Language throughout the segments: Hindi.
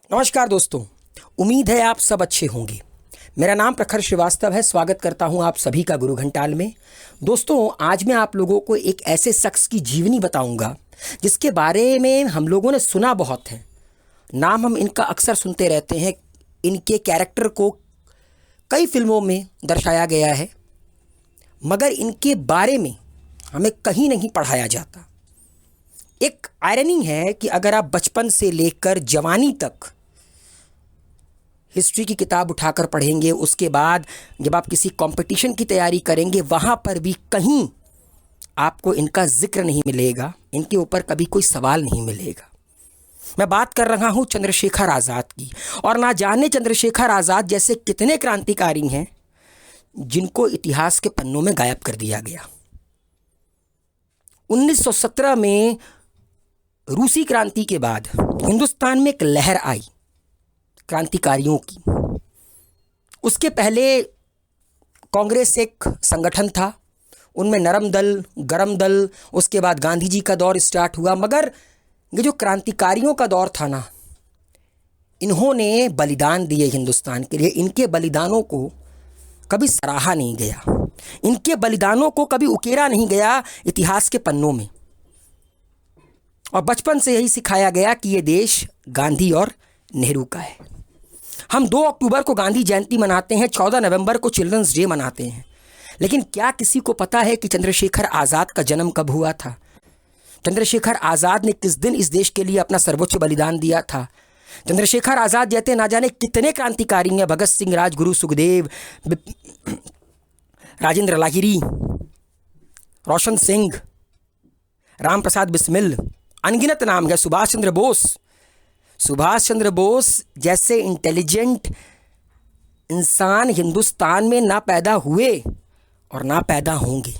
नमस्कार दोस्तों, उम्मीद है आप सब अच्छे होंगे। मेरा नाम प्रखर श्रीवास्तव है। स्वागत करता हूं आप सभी का गुरु घंटाल में। दोस्तों, आज मैं आप लोगों को एक ऐसे शख्स की जीवनी बताऊंगा जिसके बारे में हम लोगों ने सुना बहुत है। नाम हम इनका अक्सर सुनते रहते हैं। इनके कैरेक्टर को कई फिल्मों में दर्शाया गया है, मगर इनके बारे में हमें कहीं नहीं पढ़ाया जाता। एक आयरनी है कि अगर आप बचपन से लेकर जवानी तक हिस्ट्री की किताब उठाकर पढ़ेंगे, उसके बाद जब आप किसी कंपटीशन की तैयारी करेंगे, वहाँ पर भी कहीं आपको इनका जिक्र नहीं मिलेगा, इनके ऊपर कभी कोई सवाल नहीं मिलेगा। मैं बात कर रहा हूँ चंद्रशेखर आज़ाद की। और ना जाने चंद्रशेखर आज़ाद जैसे कितने क्रांतिकारी हैं जिनको इतिहास के पन्नों में गायब कर दिया गया। 1917 में रूसी क्रांति के बाद हिंदुस्तान में एक लहर आई क्रांतिकारियों की। उसके पहले कांग्रेस एक संगठन था, उनमें नरम दल, गरम दल, उसके बाद गांधी जी का दौर स्टार्ट हुआ। मगर ये जो क्रांतिकारियों का दौर था ना, इन्होंने बलिदान दिए हिंदुस्तान के लिए। इनके बलिदानों को कभी सराहा नहीं गया, इनके बलिदानों को कभी उकेरा नहीं गया इतिहास के पन्नों में। और बचपन से यही सिखाया गया कि ये देश गांधी और नेहरू का है। हम 2 अक्टूबर को गांधी जयंती मनाते हैं, 14 नवंबर को चिल्ड्रंस डे मनाते हैं। लेकिन क्या किसी को पता है कि चंद्रशेखर आज़ाद का जन्म कब हुआ था? चंद्रशेखर आज़ाद ने किस दिन इस देश के लिए अपना सर्वोच्च बलिदान दिया था? चंद्रशेखर आज़ाद जैसे ना जाने कितने क्रांतिकारी हैं, भगत सिंह, राजगुरु, सुखदेव, राजेंद्र लाहिरी, रोशन सिंह, राम प्रसाद बिस्मिल, अनगिनत नाम है। सुभाष चंद्र बोस जैसे इंटेलिजेंट इंसान हिंदुस्तान में ना पैदा हुए और ना पैदा होंगे।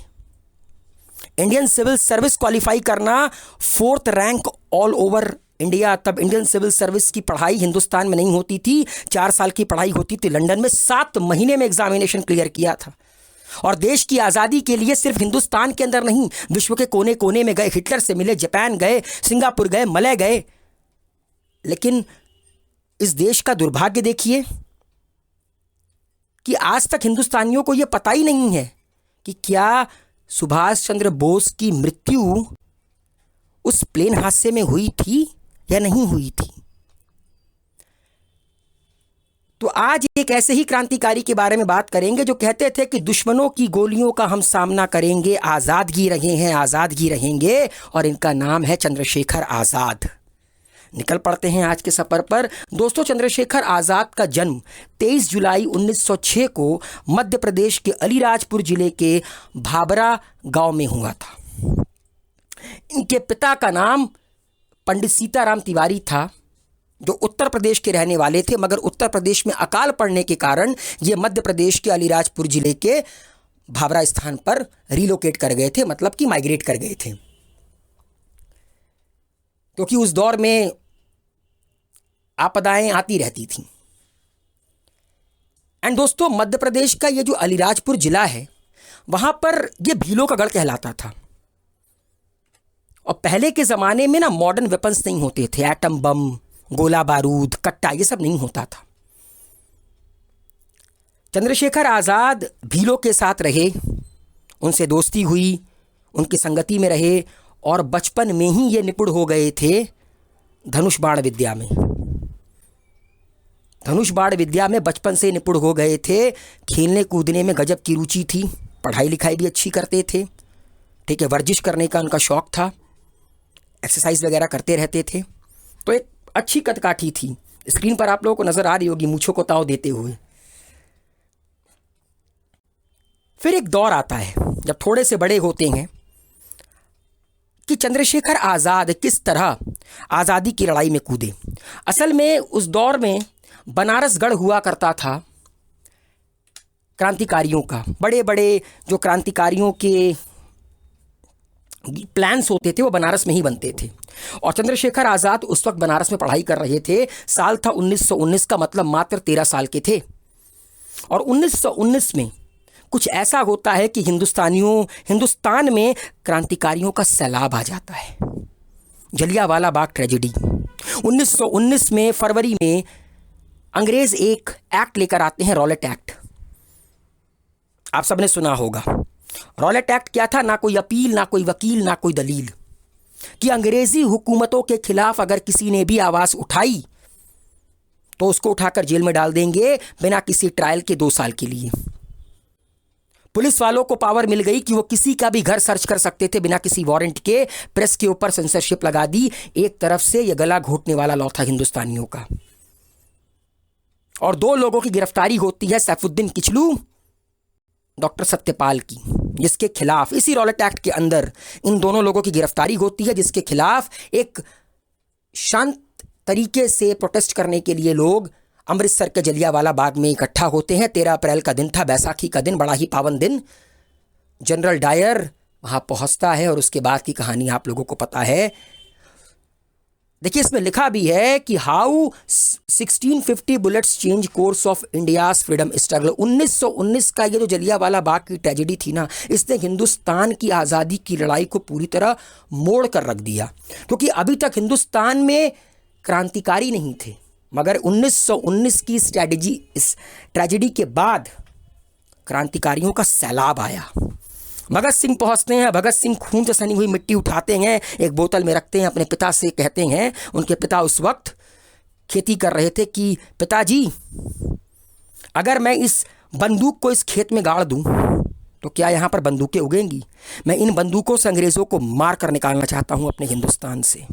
इंडियन सिविल सर्विस क्वालिफाई करना 4th rank all over India. तब इंडियन सिविल सर्विस की पढ़ाई हिंदुस्तान में नहीं होती थी, 4 साल की पढ़ाई होती थी लंदन में। 7 महीने में एग्जामिनेशन क्लियर किया था। और देश की आज़ादी के लिए सिर्फ हिंदुस्तान के अंदर नहीं, विश्व के कोने कोने में गए, हिटलर से मिले, जापान गए, सिंगापुर गए, मलय गए। लेकिन इस देश का दुर्भाग्य देखिए कि आज तक हिंदुस्तानियों को यह पता ही नहीं है कि क्या सुभाष चंद्र बोस की मृत्यु उस प्लेन हादसे में हुई थी या नहीं हुई थी। तो आज एक ऐसे ही क्रांतिकारी के बारे में बात करेंगे जो कहते थे कि दुश्मनों की गोलियों का हम सामना करेंगे, आज़ादगी रहे हैं, आज़ादगी रहेंगे। और इनका नाम है चंद्रशेखर आज़ाद। निकल पड़ते हैं आज के सफ़र पर। दोस्तों, चंद्रशेखर आज़ाद का जन्म 23 जुलाई 1906 को मध्य प्रदेश के अलीराजपुर जिले के भाबरा गांव में हुआ था। इनके पिता का नाम पंडित सीताराम तिवारी था, जो उत्तर प्रदेश के रहने वाले थे। मगर उत्तर प्रदेश में अकाल पड़ने के कारण ये मध्य प्रदेश के अलीराजपुर जिले के भाबरा स्थान पर रिलोकेट कर गए थे, मतलब कि माइग्रेट कर गए थे, क्योंकि उस दौर में आपदाएं आती रहती थीं। एंड दोस्तों, मध्य प्रदेश का ये जो अलीराजपुर जिला है, वहां पर ये भीलों का गढ़ कहलाता था। और पहले के ज़माने में ना मॉडर्न वेपन्स नहीं होते थे, एटम बम, गोला बारूद, कट्टा, ये सब नहीं होता था। चंद्रशेखर आज़ाद भीलों के साथ रहे, उनसे दोस्ती हुई, उनकी संगति में रहे। और बचपन में ही ये निपुण हो गए थे धनुष बाण विद्या में। धनुष बाण विद्या में बचपन से निपुण हो गए थे। खेलने कूदने में गजब की रुचि थी, पढ़ाई लिखाई भी अच्छी करते थे। ठीक है, वर्जिश करने का उनका शौक था, एक्सरसाइज वगैरह करते रहते थे। तो एक अच्छी कदकाठी थी। स्क्रीन पर आप लोगों को नजर आ रही होगी मूंछों को ताव देते हुए। फिर एक दौर आता है जब थोड़े से बड़े होते हैं कि चंद्रशेखर आज़ाद किस तरह आज़ादी की लड़ाई में कूदे। असल में उस दौर में बनारस गढ़ हुआ करता था क्रांतिकारियों का। बड़े बड़े जो क्रांतिकारियों के प्लान्स होते थे वो बनारस में ही बनते थे। और चंद्रशेखर आज़ाद उस वक्त बनारस में पढ़ाई कर रहे थे। साल था 1919 का, मतलब मात्र 13 साल के थे। और 1919 में कुछ ऐसा होता है कि हिंदुस्तान में क्रांतिकारियों का सैलाब आ जाता है। जलियांवाला बाग ट्रेजेडी। 1919 में फरवरी में अंग्रेज एक एक्ट लेकर आते हैं, रॉलेट एक्ट। आप सबने सुना होगा। रॉलेट एक्ट क्या था? ना कोई अपील, ना कोई वकील, ना कोई दलील, कि अंग्रेजी हुकूमतों के खिलाफ अगर किसी ने भी आवाज उठाई तो उसको उठाकर जेल में डाल देंगे बिना किसी ट्रायल के 2 साल के लिए। पुलिस वालों को पावर मिल गई कि वो किसी का भी घर सर्च कर सकते थे बिना किसी वारंट के। प्रेस के ऊपर सेंसरशिप लगा दी। एक तरफ से ये गला घोटने वाला लॉ था हिंदुस्तानियों का। और 2 लोगों की गिरफ्तारी होती है, सैफुद्दीन किचलू, डॉक्टर सत्यपाल की, जिसके खिलाफ इसी रॉलेट एक्ट के अंदर इन दोनों लोगों की गिरफ्तारी होती है, जिसके खिलाफ एक शांत तरीके से प्रोटेस्ट करने के लिए लोग अमृतसर के जलियांवाला बाग में इकट्ठा होते हैं। 13 अप्रैल का दिन था, बैसाखी का दिन, बड़ा ही पावन दिन। जनरल डायर वहां पहुंचता है और उसके बाद की कहानी आप लोगों को पता है। देखिए, इसमें लिखा भी है कि how 1650 bullets change course of India's freedom struggle. 1919 का ये जो जलियांवाला बाग की ट्रेजेडी थी ना, इसने हिंदुस्तान की आज़ादी की लड़ाई को पूरी तरह मोड़ कर रख दिया। क्योंकि अभी तक हिंदुस्तान में क्रांतिकारी नहीं थे, मगर 1919 की इस ट्रेजेडी के बाद क्रांतिकारियों का सैलाब आया। भगत सिंह पहुंचते हैं। भगत सिंह खून से सनी हुई मिट्टी उठाते हैं, एक बोतल में रखते हैं, अपने पिता से कहते हैं, उनके पिता उस वक्त खेती कर रहे थे, कि पिताजी अगर मैं इस बंदूक को इस खेत में गाड़ दूं तो क्या यहाँ पर बंदूकें उगेंगी? मैं इन बंदूकों से अंग्रेजों को मार कर निकालना चाहता हूं अपने हिंदुस्तान से।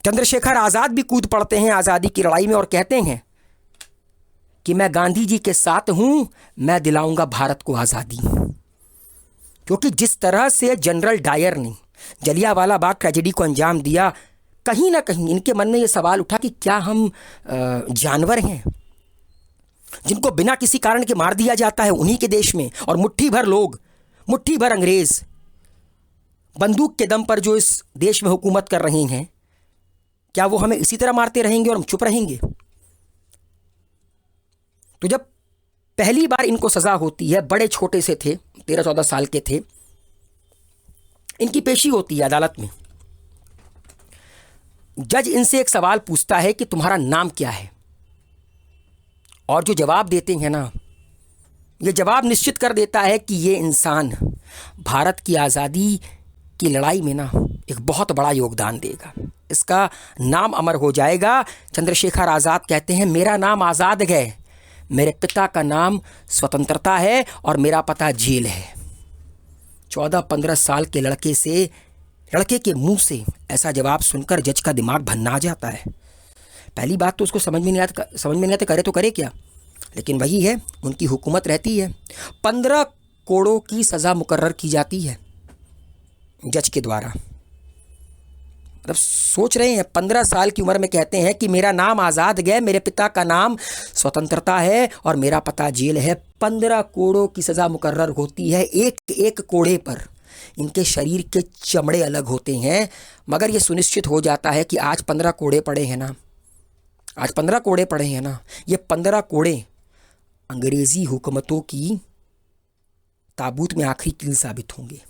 चंद्रशेखर आजाद भी कूद पड़ते हैं आज़ादी की लड़ाई में और कहते हैं कि मैं गांधी जी के साथ हूं, मैं दिलाऊंगा भारत को आज़ादी। क्योंकि जिस तरह से जनरल डायर ने जलियांवाला बाग ट्रेजेडी को अंजाम दिया, कहीं ना कहीं इनके मन में यह सवाल उठा कि क्या हम जानवर हैं जिनको बिना किसी कारण के मार दिया जाता है उन्हीं के देश में, और मुट्ठी भर लोग, मुट्ठी भर अंग्रेज बंदूक के दम पर जो इस देश में हुकूमत कर रहे हैं, क्या वो हमें इसी तरह मारते रहेंगे और हम चुप रहेंगे? तो जब पहली बार इनको सजा होती है, बड़े छोटे से थे, 13-14 साल के थे, इनकी पेशी होती है अदालत में। जज इनसे एक सवाल पूछता है कि तुम्हारा नाम क्या है? और जो जवाब देते हैं ना, ये जवाब निश्चित कर देता है कि ये इंसान भारत की आज़ादी की लड़ाई में ना एक बहुत बड़ा योगदान देगा, इसका नाम अमर हो जाएगा। चंद्रशेखर आज़ाद कहते हैं, मेरा नाम आज़ाद है, मेरे पिता का नाम स्वतंत्रता है और मेरा पता जेल है। 14-15 साल के लड़के के मुंह से ऐसा जवाब सुनकर जज का दिमाग भन्ना जाता है। पहली बात तो उसको समझ में नहीं आता करे तो करे क्या, लेकिन वही है, उनकी हुकूमत रहती है। 15 कोड़ों की सज़ा मुकर्रर की जाती है जज के द्वारा। मतलब सोच रहे हैं, 15 साल की उम्र में कहते हैं कि मेरा नाम आज़ाद है, मेरे पिता का नाम स्वतंत्रता है और मेरा पता जेल है। 15 कोड़ों की सज़ा मुकर्रर होती है। एक एक कोड़े पर इनके शरीर के चमड़े अलग होते हैं, मगर ये सुनिश्चित हो जाता है कि आज 15 कोड़े पड़े हैं ना, ये 15 कोड़े अंग्रेज़ी हुकूमतों की ताबूत में आखिरी कील साबित होंगे।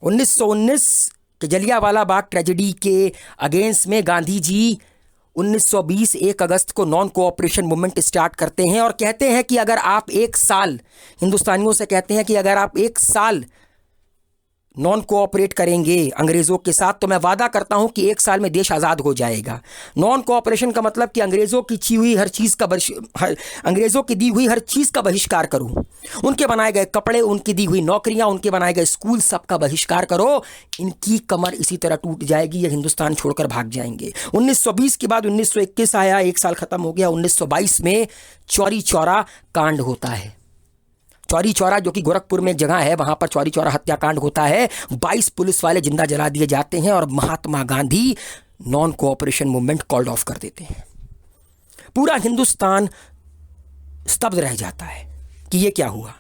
1919 के जलियांवाला बाग ट्रेजेडी के अगेंस्ट में गांधी जी 1920 1 अगस्त को नॉन कोऑपरेशन मूवमेंट स्टार्ट करते हैं और कहते हैं कि अगर आप 1 साल, हिंदुस्तानियों से कहते हैं कि अगर आप 1 साल नॉन कोऑपरेट करेंगे अंग्रेज़ों के साथ तो मैं वादा करता हूं कि 1 साल में देश आज़ाद हो जाएगा। नॉन कोऑपरेशन का मतलब कि अंग्रेज़ों की दी हुई हर चीज़ का बहिष्कार करो, उनके बनाए गए कपड़े, उनकी दी हुई नौकरियां, उनके बनाए गए स्कूल, सबका बहिष्कार करो। इनकी कमर इसी तरह टूट जाएगी, ये हिंदुस्तान छोड़कर भाग जाएंगे। 1920 के बाद 1921 आया, 1 साल खत्म हो गया। 1922 में चौरी चौरा कांड होता है। चौरी चौरा जो कि गोरखपुर में एक जगह है, वहां पर चौरी चौरा हत्याकांड होता है। 22 पुलिस वाले जिंदा जला दिए जाते हैं और Mahatma Gandhi non cooperation movement called off कर देते हैं। पूरा हिंदुस्तान स्तब्ध रह जाता है कि ये क्या हुआ,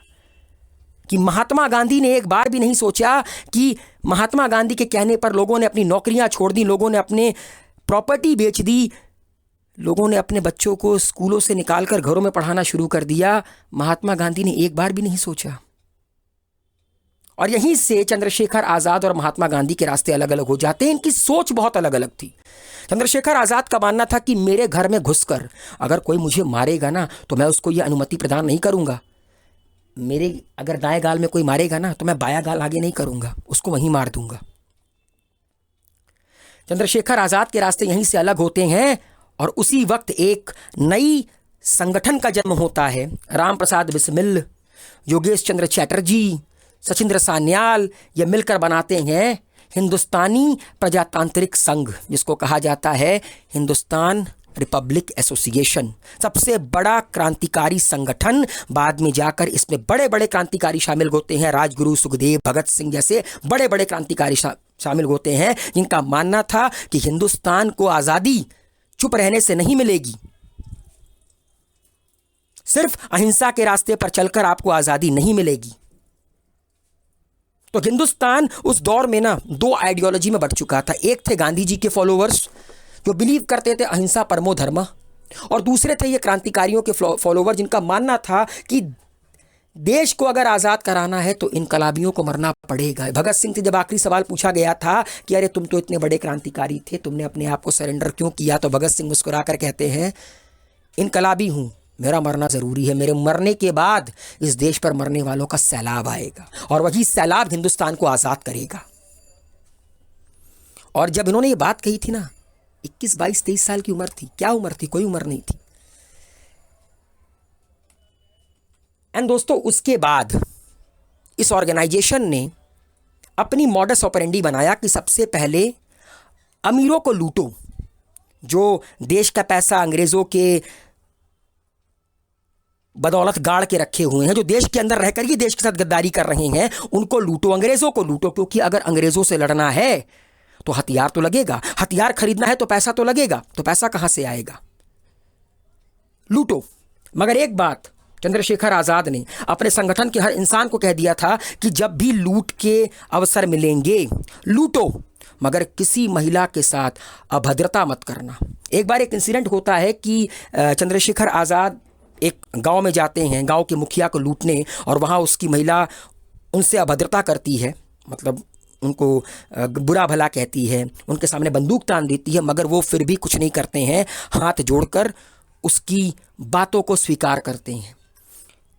कि महात्मा गांधी ने एक बार भी नहीं सोचा कि महात्मा गांधी के कहने पर लोगों ने अपनी नौकरियां छोड़ दी, लोगों ने अपने प्रॉपर्टी बेच दी, लोगों ने अपने बच्चों को स्कूलों से निकालकर घरों में पढ़ाना शुरू कर दिया। महात्मा गांधी ने एक बार भी नहीं सोचा। और यहीं से चंद्रशेखर आज़ाद और महात्मा गांधी के रास्ते अलग अलग हो जाते हैं। इनकी सोच बहुत अलग अलग थी। चंद्रशेखर आज़ाद का मानना था कि मेरे घर में घुसकर अगर कोई मुझे मारेगा ना तो मैं उसको ये अनुमति प्रदान नहीं करूंगा। मेरे अगर दाएं गाल में कोई मारेगा ना तो मैं बायां गाल आगे नहीं करूंगा, उसको वहीं मार दूंगा। चंद्रशेखर आज़ाद के रास्ते यहीं से अलग होते हैं और उसी वक्त एक नई संगठन का जन्म होता है। राम प्रसाद बिस्मिल, योगेश चंद्र चैटर्जी, सचिंद्र सान्याल ये मिलकर बनाते हैं हिंदुस्तानी प्रजातांत्रिक संघ, जिसको कहा जाता है हिंदुस्तान रिपब्लिक एसोसिएशन। सबसे बड़ा क्रांतिकारी संगठन। बाद में जाकर इसमें बड़े बड़े क्रांतिकारी शामिल होते हैं, राजगुरु, सुखदेव, भगत सिंह जैसे बड़े बड़े क्रांतिकारी शामिल होते हैं, जिनका मानना था कि हिंदुस्तान को आज़ादी चुप रहने से नहीं मिलेगी, सिर्फ अहिंसा के रास्ते पर चलकर आपको आज़ादी नहीं मिलेगी। तो हिंदुस्तान उस दौर में ना दो आइडियोलॉजी में बढ़ चुका था। एक थे गांधी जी के फॉलोवर्स जो बिलीव करते थे अहिंसा परमो धर्म, और दूसरे थे ये क्रांतिकारियों के फॉलोवर जिनका मानना था कि देश को अगर आज़ाद कराना है तो इनकलाबियों को मरना पड़ेगा। भगत सिंह से जब आखिरी सवाल पूछा गया था कि अरे तुम तो इतने बड़े क्रांतिकारी थे, तुमने अपने आप को सरेंडर क्यों किया, तो भगत सिंह मुस्कुराकर कहते हैं इनकलाबी हूं, मेरा मरना ज़रूरी है, मेरे मरने के बाद इस देश पर मरने वालों का सैलाब आएगा और वही सैलाब हिंदुस्तान को आज़ाद करेगा। और जब इन्होंने ये बात कही थी ना, 21, 22, 23 साल की उम्र थी। क्या उम्र थी? कोई उम्र नहीं थी। एंड दोस्तों, उसके बाद इस ऑर्गेनाइजेशन ने अपनी मॉडस ऑपरेंडी बनाया कि सबसे पहले अमीरों को लूटो, जो देश का पैसा अंग्रेज़ों के बदौलत गाड़ के रखे हुए हैं, जो देश के अंदर रहकर ही देश के साथ गद्दारी कर रहे हैं, उनको लूटो, अंग्रेज़ों को लूटो। क्योंकि अगर अंग्रेज़ों से लड़ना है तो हथियार तो लगेगा, हथियार खरीदना है तो पैसा तो लगेगा, तो पैसा कहां से आएगा? लूटो। मगर एक बात चंद्रशेखर आज़ाद ने अपने संगठन के हर इंसान को कह दिया था कि जब भी लूट के अवसर मिलेंगे लूटो, मगर किसी महिला के साथ अभद्रता मत करना। एक बार एक इंसिडेंट होता है कि चंद्रशेखर आज़ाद एक गांव में जाते हैं गांव के मुखिया को लूटने, और वहां उसकी महिला उनसे अभद्रता करती है, मतलब उनको बुरा भला कहती है, उनके सामने बंदूक तान देती है, मगर वो फिर भी कुछ नहीं करते हैं, हाथ जोड़कर उसकी बातों को स्वीकार करते हैं।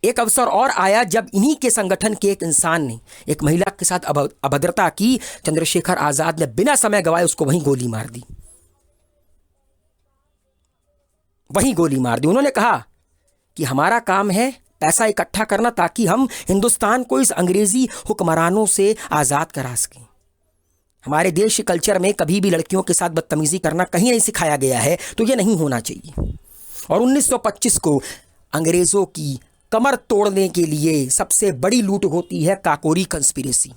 एक अवसर और आया जब इन्हीं के संगठन के एक इंसान ने एक महिला के साथ अभद्रता की। चंद्रशेखर आज़ाद ने बिना समय गवाए उसको वहीं गोली मार दी, वहीं गोली मार दी। उन्होंने कहा कि हमारा काम है पैसा इकट्ठा करना ताकि हम हिंदुस्तान को इस अंग्रेजी हुक्मरानों से आज़ाद करा सकें। हमारे देश के कल्चर में कभी भी लड़कियों के साथ बदतमीजी करना कहीं नहीं सिखाया गया है, तो ये नहीं होना चाहिए। और 1925 को अंग्रेज़ों की कमर तोड़ने के लिए सबसे बड़ी लूट होती है काकोरी कंस्पिरेसी।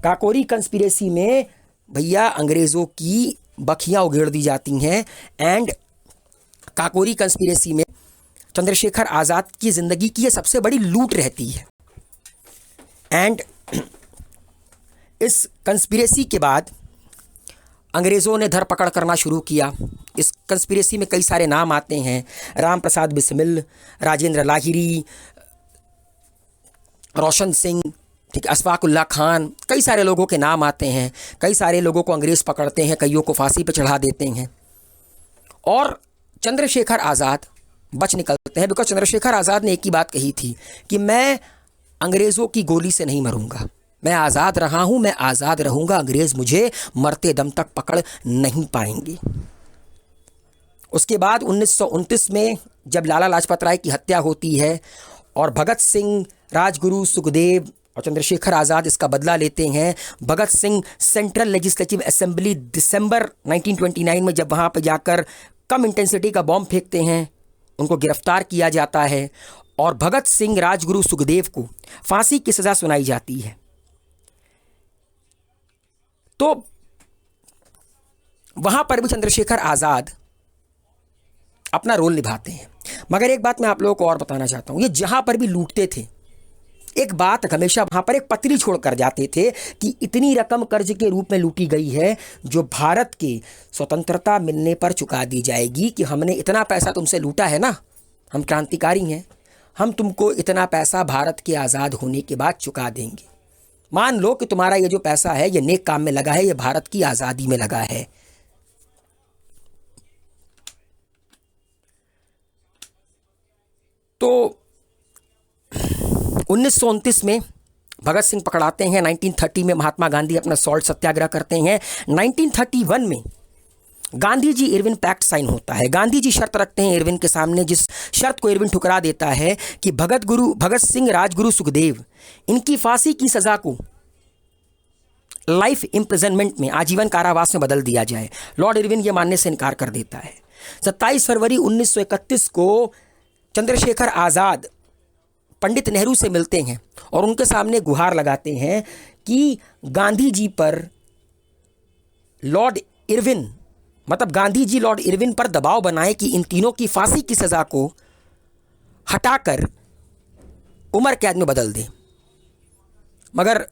काकोरी कंस्पिरेसी में भैया अंग्रेज़ों की बखियां उगेड़ दी जाती हैं। एंड काकोरी कंस्पिरेसी में चंद्रशेखर आज़ाद की ज़िंदगी की ये सबसे बड़ी लूट रहती है। एंड इस कंस्पिरेसी के बाद अंग्रेज़ों ने धरपकड़ करना शुरू किया। इस कंस्पिरेसी में कई सारे नाम आते हैं, राम प्रसाद बिस्मिल, राजेंद्र लाहिरी, रोशन सिंह, ठीक, अशफाकुल्ला खान, कई सारे लोगों के नाम आते हैं। कई सारे लोगों को अंग्रेज़ पकड़ते हैं, कईयों को फांसी पर चढ़ा देते हैं और चंद्रशेखर आज़ाद बच निकलते हैं। बिकॉज चंद्रशेखर आज़ाद ने एक ही बात कही थी कि मैं अंग्रेज़ों की गोली से नहीं मरूंगा, मैं आज़ाद रहा हूं, मैं आज़ाद रहूंगा, अंग्रेज़ मुझे मरते दम तक पकड़ नहीं पाएंगे। उसके बाद 1929 में जब लाला लाजपत राय की हत्या होती है और भगत सिंह, राजगुरु, सुखदेव और चंद्रशेखर आज़ाद इसका बदला लेते हैं। Bhagat Singh central legislative assembly दिसंबर 1929 में जब वहाँ पर जाकर कम इंटेंसिटी का बॉम्ब फेंकते हैं, उनको गिरफ्तार किया जाता है और भगत सिंह, राजगुरु, सुखदेव को फांसी की सज़ा सुनाई जाती है। तो वहाँ पर भी चंद्रशेखर आज़ाद अपना रोल निभाते हैं। मगर एक बात मैं आप लोगों को और बताना चाहता हूँ, ये जहाँ पर भी लूटते थे एक बात हमेशा वहाँ पर एक पत्री छोड़ कर जाते थे कि इतनी रकम कर्ज के रूप में लूटी गई है जो भारत के स्वतंत्रता मिलने पर चुका दी जाएगी, कि हमने इतना पैसा तुमसे लूटा है ना, हम क्रांतिकारी हैं, हम तुमको इतना पैसा भारत के आज़ाद होने के बाद चुका देंगे। मान लो कि तुम्हारा ये जो पैसा है ये नेक काम में लगा है, ये भारत की आज़ादी में लगा है। तो 1929 में भगत सिंह पकड़ाते हैं। 1930 में महात्मा गांधी अपना सॉल्ट सत्याग्रह करते हैं। 1931 में Gandhi ji Irwin pact sign होता है। गांधी जी शर्त रखते हैं इरविन के सामने, जिस शर्त को इरविन ठुकरा देता है कि भगत सिंह, राजगुरु, सुखदेव, इनकी फांसी की सजा को लाइफ इम्प्रिजनमेंट में, आजीवन कारावास में बदल दिया जाए। लॉर्ड इरविन ये मानने से इनकार कर देता है। 27 फरवरी 1931 को चंद्रशेखर आज़ाद पंडित नेहरू से मिलते हैं और उनके सामने गुहार लगाते हैं कि गांधी जी पर लॉर्ड इरविन, मतलब गांधी जी लॉर्ड इरविन पर दबाव बनाए कि इन तीनों की फांसी की सज़ा को हटाकर उम्र कैद में बदल दें। मगर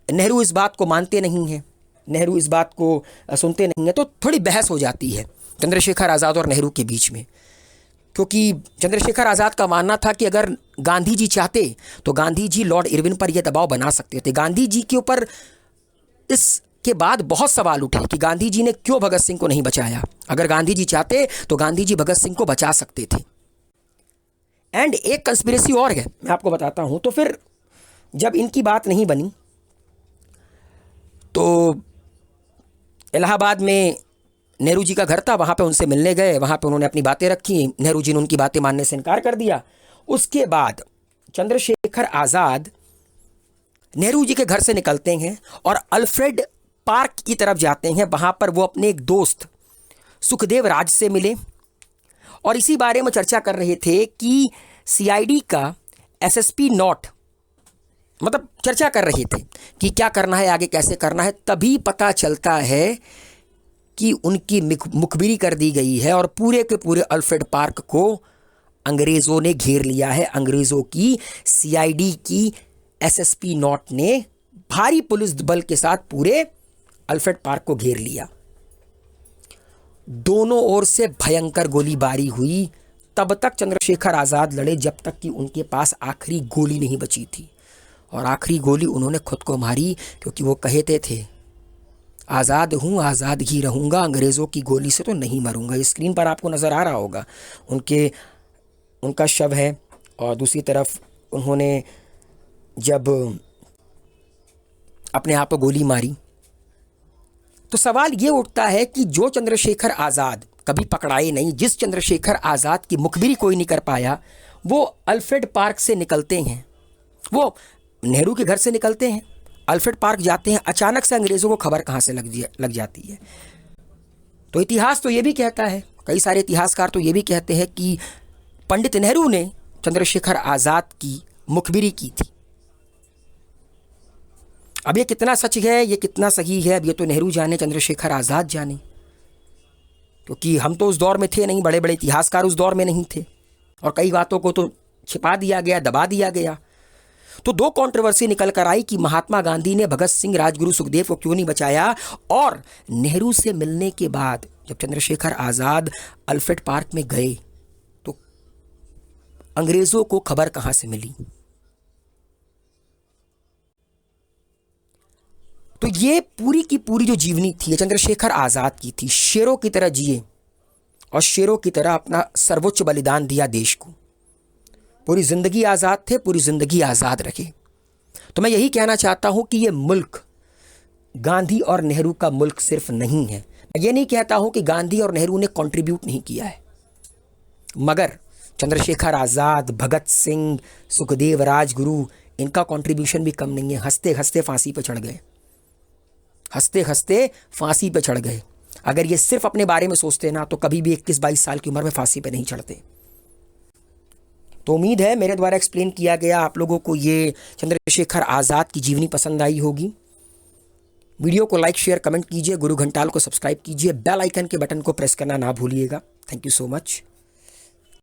नेहरू इस बात को मानते नहीं हैं, नेहरू इस बात को सुनते नहीं हैं। तो थोड़ी बहस हो जाती है चंद्रशेखर आज़ाद और नेहरू के बीच में, क्योंकि चंद्रशेखर आज़ाद का मानना था कि अगर गांधी जी चाहते तो गांधी जी लॉर्ड इरविन पर यह दबाव बना सकते थे। गांधी जी के ऊपर इसके बाद बहुत सवाल उठे कि गांधी जी ने क्यों भगत सिंह को नहीं बचाया। अगर गांधी जी चाहते तो गांधी जी भगत सिंह को बचा सकते थे। एंड एक कंस्पिरेसी और है, मैं आपको बताता हूं। तो फिर जब इनकी बात नहीं बनी तो इलाहाबाद में नेहरू जी का घर था, वहाँ पे उनसे मिलने गए। वहाँ पे उन्होंने अपनी बातें रखी। नेहरू जी ने उनकी बातें मानने से इनकार कर दिया। उसके बाद चंद्रशेखर आज़ाद नेहरू जी के घर से निकलते हैं और अल्फ्रेड पार्क की तरफ जाते हैं। वहाँ पर वो अपने एक दोस्त सुखदेव राज से मिले और इसी बारे में चर्चा कर रहे थे कि सीआईडी का एसएसपी नॉट, मतलब चर्चा कर रहे थे कि क्या करना है, आगे कैसे करना है। तभी पता चलता है कि उनकी मुखबिरी कर दी गई है और पूरे के पूरे अल्फ्रेड पार्क को अंग्रेज़ों ने घेर लिया है। अंग्रेज़ों की सीआईडी की एसएसपी नॉट ने भारी पुलिस बल के साथ पूरे अल्फ्रेड पार्क को घेर लिया। दोनों ओर से भयंकर गोलीबारी हुई। तब तक चंद्रशेखर आज़ाद लड़े जब तक कि उनके पास आखिरी गोली नहीं बची थी। और आखिरी गोली उन्होंने खुद को मारी, क्योंकि वो कहते थे आज़ाद हूँ, आज़ाद ही रहूँगा, अंग्रेज़ों की गोली से तो नहीं मरूँगा। स्क्रीन पर आपको नज़र आ रहा होगा उनका शव है। और दूसरी तरफ उन्होंने जब अपने आप को गोली मारी, तो सवाल ये उठता है कि जो चंद्रशेखर आज़ाद कभी पकड़ाए नहीं, जिस चंद्रशेखर आज़ाद की मुखबिरी कोई नहीं कर पाया, वो अल्फ्रेड पार्क से निकलते हैं, वो नेहरू के घर से निकलते हैं, अल्फ्रेड पार्क जाते हैं। अचानक से अंग्रेज़ों को खबर कहाँ से लग जाती है। तो इतिहास तो ये भी कहता है, कई सारे इतिहासकार तो ये भी कहते हैं कि पंडित नेहरू ने चंद्रशेखर आज़ाद की मुखबिरी की थी। अब ये कितना सच है, ये कितना सही है, अब ये तो नेहरू जाने, चंद्रशेखर आज़ाद जाने, क्योंकि हम तो उस दौर में थे नहीं, बड़े बड़े इतिहासकार उस दौर में नहीं थे और कई बातों को तो छिपा दिया गया, दबा दिया गया। तो दो कंट्रोवर्सी निकल कर आई कि महात्मा गांधी ने भगत सिंह, राजगुरु, सुखदेव को क्यों नहीं बचाया, और नेहरू से मिलने के बाद जब चंद्रशेखर आज़ाद अल्फ्रेड पार्क में गए तो अंग्रेज़ों को खबर कहाँ से मिली। तो ये पूरी की पूरी जो जीवनी थी चंद्रशेखर आज़ाद की थी। शेरों की तरह जिए और शेरों की तरह अपना सर्वोच्च बलिदान दिया देश को। पूरी ज़िंदगी आज़ाद थे, पूरी ज़िंदगी आज़ाद रखे। तो मैं यही कहना चाहता हूँ कि ये मुल्क गांधी और नेहरू का मुल्क सिर्फ नहीं है। मैं ये नहीं कहता हूँ कि गांधी और नेहरू ने कंट्रीब्यूट नहीं किया है, मगर चंद्रशेखर आज़ाद, भगत सिंह, सुखदेव, राजगुरु, इनका कंट्रीब्यूशन भी कम नहीं है। हंसते हंसते फांसी पे चढ़ गए, हंसते हंसते फांसी पे चढ़ गए। अगर ये सिर्फ अपने बारे में सोचते ना तो कभी भी 21-22 साल की उम्र में फांसी पे नहीं चढ़ते। तो उम्मीद है मेरे द्वारा एक्सप्लेन किया गया आप लोगों को ये चंद्रशेखर आज़ाद की जीवनी पसंद आई होगी। वीडियो को लाइक, शेयर, कमेंट कीजिए, गुरु घंटाल को सब्सक्राइब कीजिए, बेल आइकन के बटन को प्रेस करना ना भूलिएगा। Thank you so much.